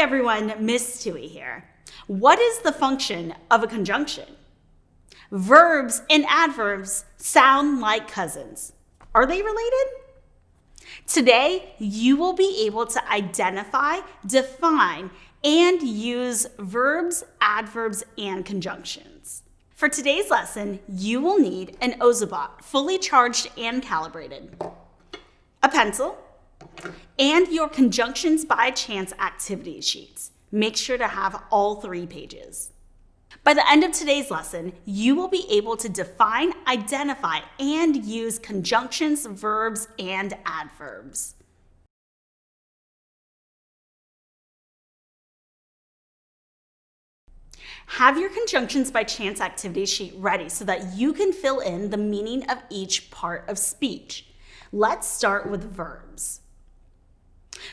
everyone, Miss Tui here. What is the function of a conjunction? Verbs and adverbs sound like cousins. Are they related? Today, you will be able to identify, define, and use verbs, adverbs, and conjunctions. For today's lesson, you will need an Ozobot, fully charged and calibrated, a pencil, and your conjunctions by chance activity sheets. Make sure to have all 3 pages. By the end of today's lesson, you will be able to define, identify, and use conjunctions, verbs, and adverbs. Have your conjunctions by chance activity sheet ready so that you can fill in the meaning of each part of speech. Let's start with verbs.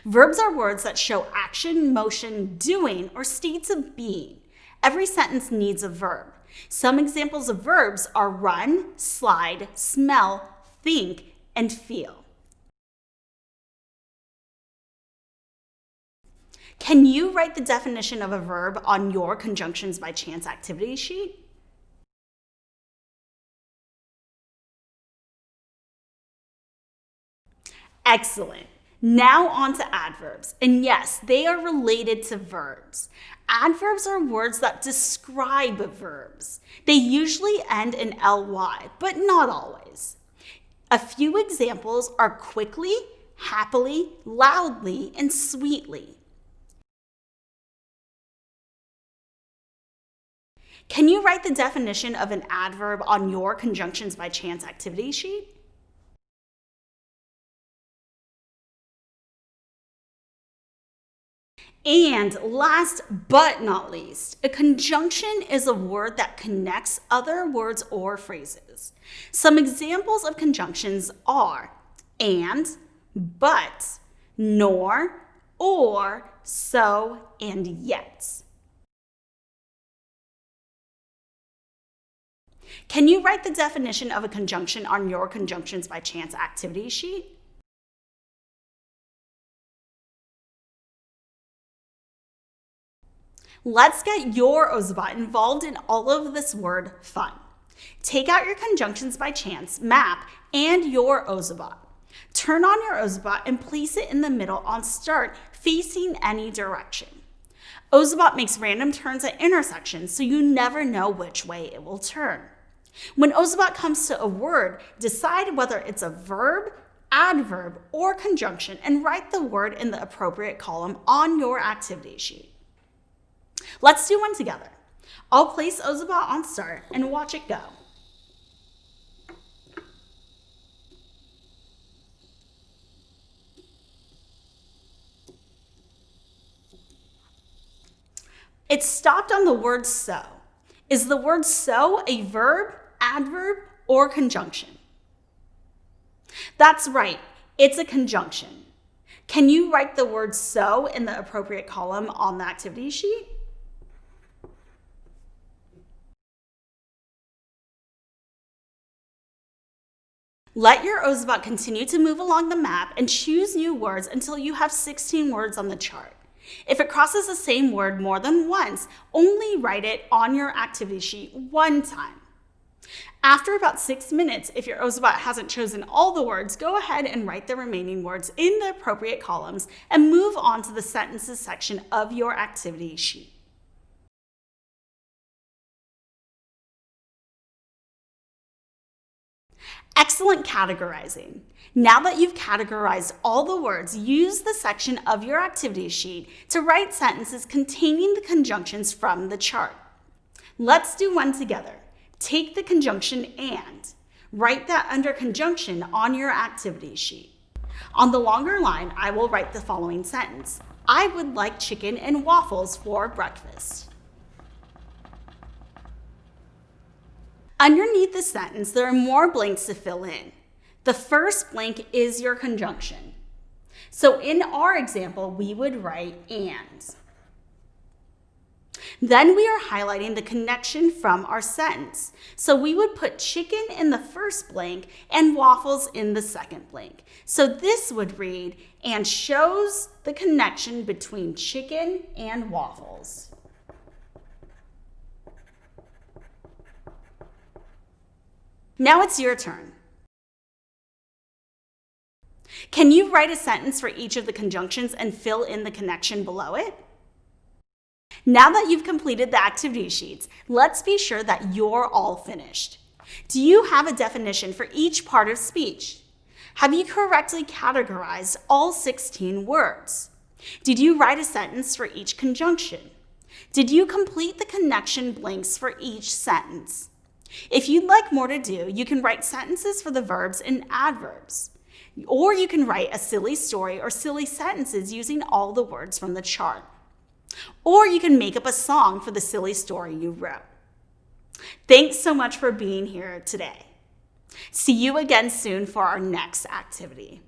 Verbs are words that show action, motion, doing, or states of being. Every sentence needs a verb. Some examples of verbs are run, slide, smell, think, and feel. Can you write the definition of a verb on your conjunctions by chance activity sheet? Excellent. Now on to adverbs. And yes, they are related to verbs. Adverbs are words that describe verbs. They usually end in ly, but not always. A few examples are quickly, happily, loudly, and sweetly. Can you write the definition of an adverb on your conjunctions by chance activity sheet? And last but not least, a conjunction is a word that connects other words or phrases. Some examples of conjunctions are and, but, nor, or, so, and yet. Can you write the definition of a conjunction on your conjunctions by chance activity sheet? Let's get your Ozobot involved in all of this word fun. Take out your conjunctions by chance map and your Ozobot. Turn on your Ozobot and place it in the middle on start, facing any direction. Ozobot makes random turns at intersections, so you never know which way it will turn. When Ozobot comes to a word, decide whether it's a verb, adverb, or conjunction and write the word in the appropriate column on your activity sheet. Let's do one together. I'll place Ozobot on start and watch it go. It stopped on the word so. Is the word so a verb, adverb, or conjunction? That's right, it's a conjunction. Can you write the word so in the appropriate column on the activity sheet? Let your Ozobot continue to move along the map and choose new words until you have 16 words on the chart. If it crosses the same word more than once, only write it on your activity sheet one time. After about 6 minutes, if your Ozobot hasn't chosen all the words, go ahead and write the remaining words in the appropriate columns and move on to the sentences section of your activity sheet. Excellent categorizing. Now that you've categorized all the words, use the section of your activity sheet to write sentences containing the conjunctions from the chart. Let's do one together. Take the conjunction and. Write that under conjunction on your activity sheet. On the longer line, I will write the following sentence. I would like chicken and waffles for breakfast. Underneath the sentence, there are more blanks to fill in. The first blank is your conjunction. So in our example, we would write and. Then we are highlighting the connection from our sentence. So we would put chicken in the first blank and waffles in the second blank. So this would read, and shows the connection between chicken and waffles. Now it's your turn. Can you write a sentence for each of the conjunctions and fill in the connection below it? Now that you've completed the activity sheets, let's be sure that you're all finished. Do you have a definition for each part of speech? Have you correctly categorized all 16 words? Did you write a sentence for each conjunction? Did you complete the connection blanks for each sentence? If you'd like more to do, you can write sentences for the verbs and adverbs. Or you can write a silly story or silly sentences using all the words from the chart. Or you can make up a song for the silly story you wrote. Thanks so much for being here today. See you again soon for our next activity.